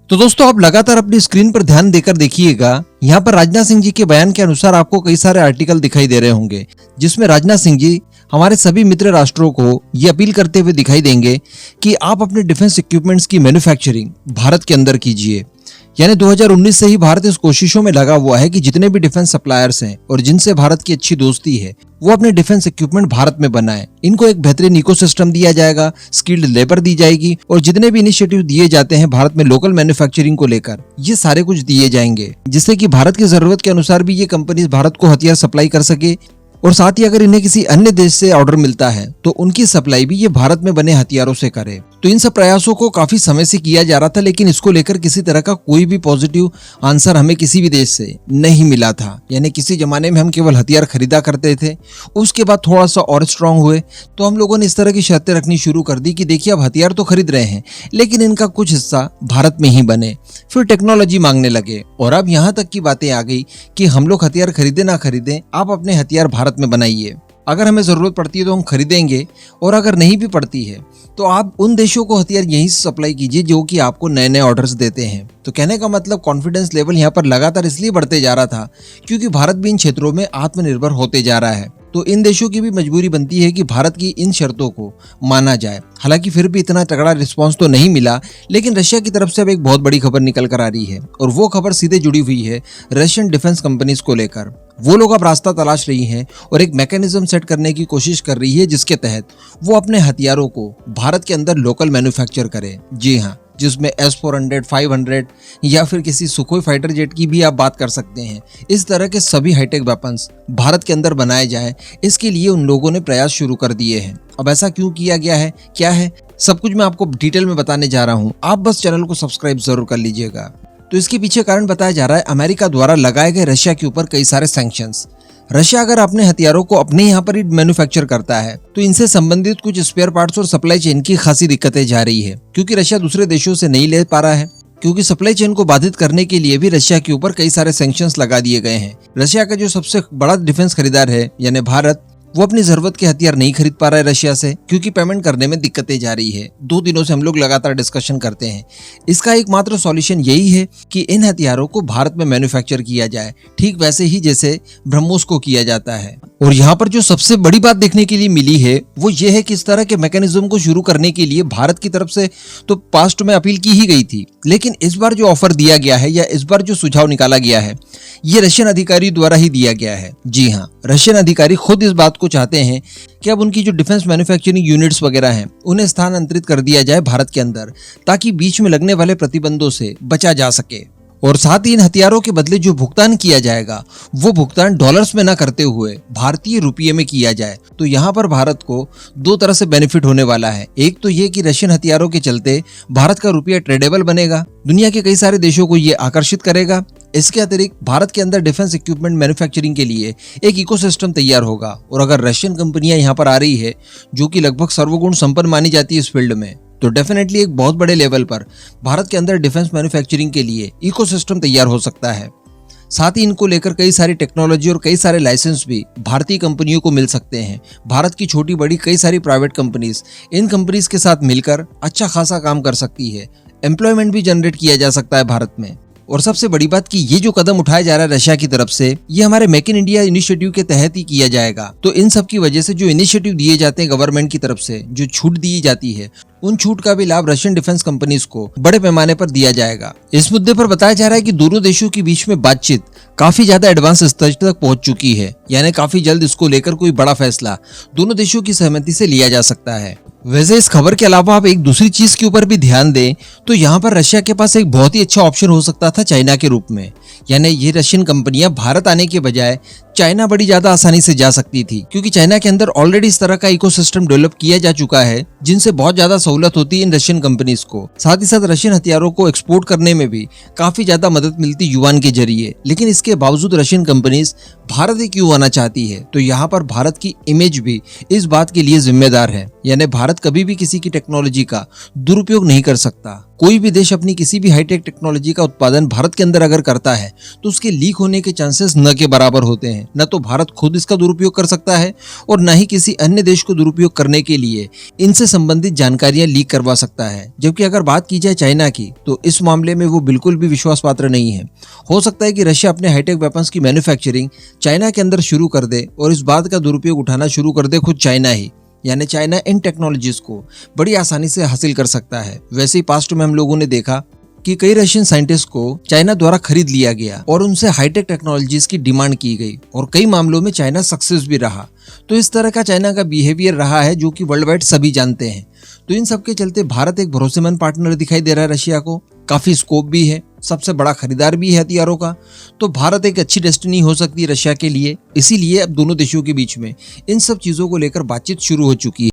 तो दोस्तों आप लगातार अपनी स्क्रीन पर ध्यान देकर देखिएगा। यहाँ पर राजनाथ सिंह जी के बयान के अनुसार आपको कई सारे आर्टिकल दिखाई दे रहे होंगे, जिसमें राजनाथ सिंह जी हमारे सभी मित्र राष्ट्रों को ये अपील करते हुए दिखाई देंगे कि आप अपने डिफेंस इक्विपमेंट्स की मैन्युफैक्चरिंग भारत के अंदर कीजिए। यानी 2019 से ही भारत इस कोशिशों में लगा हुआ है कि जितने भी डिफेंस सप्लायर्स हैं और जिनसे भारत की अच्छी दोस्ती है, वो अपने डिफेंस इक्विपमेंट भारत में बनाए। इनको एक बेहतरीन इकोसिस्टम दिया जाएगा, स्किल्ड लेबर दी जाएगी और जितने भी इनिशिएटिव दिए जाते हैं भारत में लोकल मैन्युफैक्चरिंग को लेकर, ये सारे कुछ दिए जाएंगे, जिससे कि भारत की जरूरत के अनुसार भी ये कंपनीज भारत को हथियार सप्लाई कर सके। और साथ ही अगर इन्हें किसी अन्य देश से ऑर्डर मिलता है तो उनकी सप्लाई भी ये भारत में बने हथियारों से करे। तो इन सब प्रयासों को काफी समय से किया जा रहा था, लेकिन इसको लेकर किसी तरह का कोई भी पॉजिटिव आंसर हमें किसी भी देश से नहीं मिला था। यानी किसी जमाने में हम केवल हथियार खरीदा करते थे, उसके बाद थोड़ा सा और स्ट्रांग हुए तो हम लोगों ने इस तरह की शर्तें रखनी शुरू कर दी कि देखिए अब हथियार तो खरीद रहे हैं, लेकिन इनका कुछ हिस्सा भारत में ही बने। फिर टेक्नोलॉजी मांगने लगे और अब यहाँ तक की बातें आ गई कि हम लोग हथियार खरीदे ना खरीदें, आप अपने हथियार भारत में बनाइए। अगर हमें जरूरत पड़ती है तो हम खरीदेंगे, और अगर नहीं भी पड़ती है तो आप उन देशों को हथियार यहीं से सप्लाई कीजिए जो कि आपको नए नए ऑर्डर्स देते हैं। तो कहने का मतलब कॉन्फिडेंस लेवल यहाँ पर लगातार इसलिए बढ़ते जा रहा था क्योंकि भारत भी इन क्षेत्रों में आत्मनिर्भर होते जा रहा है। तो इन देशों की भी मजबूरी बनती है कि भारत की इन शर्तों को माना जाए। हालांकि फिर भी इतना तगड़ा रिस्पांस तो नहीं मिला, लेकिन रशिया की तरफ से अब एक बहुत बड़ी खबर निकल कर आ रही है और वो खबर सीधे जुड़ी हुई है रशियन डिफेंस कंपनीज को लेकर। वो लोग अब रास्ता तलाश रही हैं और एक मैकेनिज्म सेट करने की कोशिश कर रही है जिसके तहत वो अपने हथियारों को भारत के अंदर लोकल मैन्युफैक्चर करे। जी हाँ, जिसमें S-400, 500 या फिर किसी सुखोई फाइटर जेट की भी आप बात कर सकते हैं। इस तरह के सभी हाईटेक वेपन्स भारत के अंदर बनाए जाएं, इसके लिए उन लोगों ने प्रयास शुरू कर दिए हैं। अब ऐसा क्यों किया गया है, क्या है, सब कुछ मैं आपको डिटेल में बताने जा रहा हूँ। आप बस चैनल को सब्सक्राइब जरूर कर लीजिएगा। तो इसके पीछे कारण बताया जा रहा है अमेरिका द्वारा लगाए गए रशिया के ऊपर कई सारे सैंक्शंस। रशिया अगर अपने हथियारों को अपने यहाँ पर ही मैन्युफैक्चर करता है तो इनसे संबंधित कुछ स्पेयर पार्ट्स और सप्लाई चेन की खासी दिक्कतें जा रही है, क्योंकि रशिया दूसरे देशों से नहीं ले पा रहा है। क्योंकि सप्लाई चेन को बाधित करने के लिए भी रशिया के ऊपर कई सारे सैंक्शंस लगा दिए गए हैं। रशिया का जो सबसे बड़ा डिफेंस खरीदार है यानी भारत, वो अपनी जरूरत के हथियार नहीं खरीद पा रहा है रशिया से, क्योंकि पेमेंट करने में दिक्कतें जा रही है। 2 दिनों से हम लोग लगातार डिस्कशन करते हैं। इसका एकमात्र सॉल्यूशन यही है कि इन हथियारों को भारत में मैन्युफैक्चर किया जाए, ठीक वैसे ही जैसे ब्रह्मोस को किया जाता है। और यहाँ पर जो सबसे बड़ी बात देखने के लिए मिली है वो ये है कि इस तरह के मैकेनिज्म को शुरू करने के लिए भारत की तरफ से तो पास्ट में अपील की ही गई थी, लेकिन इस बार जो ऑफर दिया गया है या इस बार जो सुझाव निकाला गया है ये रशियन अधिकारी द्वारा ही दिया गया है। जी हाँ, रशियन अधिकारी खुद इस बात को चाहते हैं कि अब उनकी जो डिफेंस मैन्युफैक्चरिंग यूनिट्स वगैरह हैं उन्हें स्थानांतरित कर दिया जाए भारत के अंदर, ताकि बीच में लगने वाले प्रतिबंधों से बचा जा सके। और साथ ही इन हथियारों के बदले जो भुगतान किया जाएगा वो भुगतान डॉलर्स में ना करते हुए भारतीय रुपये में किया जाए। तो यहाँ पर भारत को 2 तरह से बेनिफिट होने वाला है। एक तो ये कि रशियन हथियारों के चलते भारत का रुपया ट्रेडेबल बनेगा, दुनिया के कई सारे देशों को ये आकर्षित करेगा। इसके अतिरिक्त भारत के अंदर डिफेंस इक्विपमेंट मैन्युफैक्चरिंग के लिए एक इकोसिस्टम तैयार होगा। और अगर रशियन कंपनियां यहाँ पर आ रही है जो कि लगभग सर्वगुण संपन्न मानी जाती है इस फील्ड में, तो डेफिनेटली एक बहुत बड़े लेवल पर भारत के अंदर डिफेंस मैन्युफैक्चरिंग के लिए इकोसिस्टम तैयार हो सकता है। साथ ही इनको लेकर कई सारी टेक्नोलॉजी और कई सारे लाइसेंस भी भारतीय कंपनियों को मिल सकते हैं। भारत की छोटी बड़ी कई सारी प्राइवेट कंपनीज इन कंपनीज के साथ मिलकर अच्छा खासा काम कर सकती है। एम्प्लॉयमेंट भी जनरेट किया जा सकता है भारत में। और सबसे बड़ी बात कि ये जो कदम उठाया जा रहा है रशिया की तरफ से, ये हमारे मेक इन इंडिया इनिशिएटिव के तहत ही किया जाएगा। तो इन सब की वजह से जो इनिशिएटिव दिए जाते हैं गवर्नमेंट की तरफ से, जो छूट दी जाती है, उन छूट का भी लाभ रशियन डिफेंस कंपनीज को बड़े पैमाने पर दिया जाएगा। इस मुद्दे पर बताया जा रहा है कि दोनों देशों के बीच में बातचीत काफी ज्यादा एडवांस स्तर तक पहुंच चुकी है। यानी काफी जल्द इसको लेकर कोई बड़ा फैसला दोनों देशों की सहमति से लिया जा सकता है। वैसे इस खबर के अलावा आप एक दूसरी चीज के ऊपर भी ध्यान दें तो यहाँ पर रशिया के पास एक बहुत ही अच्छा ऑप्शन हो सकता था चाइना के रूप में। यानी ये रशियन कंपनियां भारत आने के बजाय चाइना बड़ी ज्यादा आसानी से जा सकती थी, क्योंकि चाइना के अंदर ऑलरेडी इस तरह का इकोसिस्टम डेवलप किया जा चुका है जिनसे बहुत ज्यादा सहूलत होती है इन रशियन कंपनीज को। साथ ही साथ रशियन हथियारों को एक्सपोर्ट करने में भी काफी ज्यादा मदद मिलती युआन के जरिए। लेकिन इसके बावजूद रशियन कंपनीज भारत ही क्यों आना चाहती है, तो यहाँ पर भारत की इमेज भी इस बात के लिए जिम्मेदार है। यानी भारत कभी भी किसी की टेक्नोलॉजी का दुरुपयोग नहीं कर सकता। कोई भी देश अपनी किसी भी हाईटेक टेक्नोलॉजी का उत्पादन भारत के अंदर अगर करता है तो उसके लीक होने के चांसेस न के बराबर होते हैं। न तो भारत खुद इसका दुरुपयोग कर सकता है और न ही किसी अन्य देश को दुरुपयोग करने के लिए इनसे संबंधित जानकारियां लीक करवा सकता है। जबकि अगर बात की जाए चाइना की, तो इस मामले में वो बिल्कुल भी विश्वास पात्र नहीं है। हो सकता है कि रशिया अपने हाईटेक वेपन्स की मैन्युफैक्चरिंग चाइना के अंदर शुरू कर दे और इस बात का दुरुपयोग उठाना शुरू कर दे खुद चाइना ही, यानी चाइना इन टेक्नोलॉजीज को बड़ी आसानी से हासिल कर सकता है। वैसे ही पास्ट में हम लोगों ने देखा कि कई रशियन साइंटिस्ट को चाइना द्वारा खरीद लिया गया और उनसे हाईटेक टेक्नोलॉजीज की डिमांड की गई और कई मामलों में चाइना सक्सेस भी रहा। तो इस तरह का चाइना का बिहेवियर रहा है जो कि वर्ल्ड वाइड सभी जानते हैं। तो इन सब के चलते भारत एक भरोसेमंद पार्टनर दिखाई दे रहा है रशिया को, काफी स्कोप भी है, सबसे बड़ा खरीदार भी है हथियारों का। तो भारत एक अच्छी डेस्टिनी हो सकती है रशिया के लिए। इसीलिए अब दोनों देशों के बीच में इन सब चीजों को लेकर बातचीत शुरू हो चुकी है।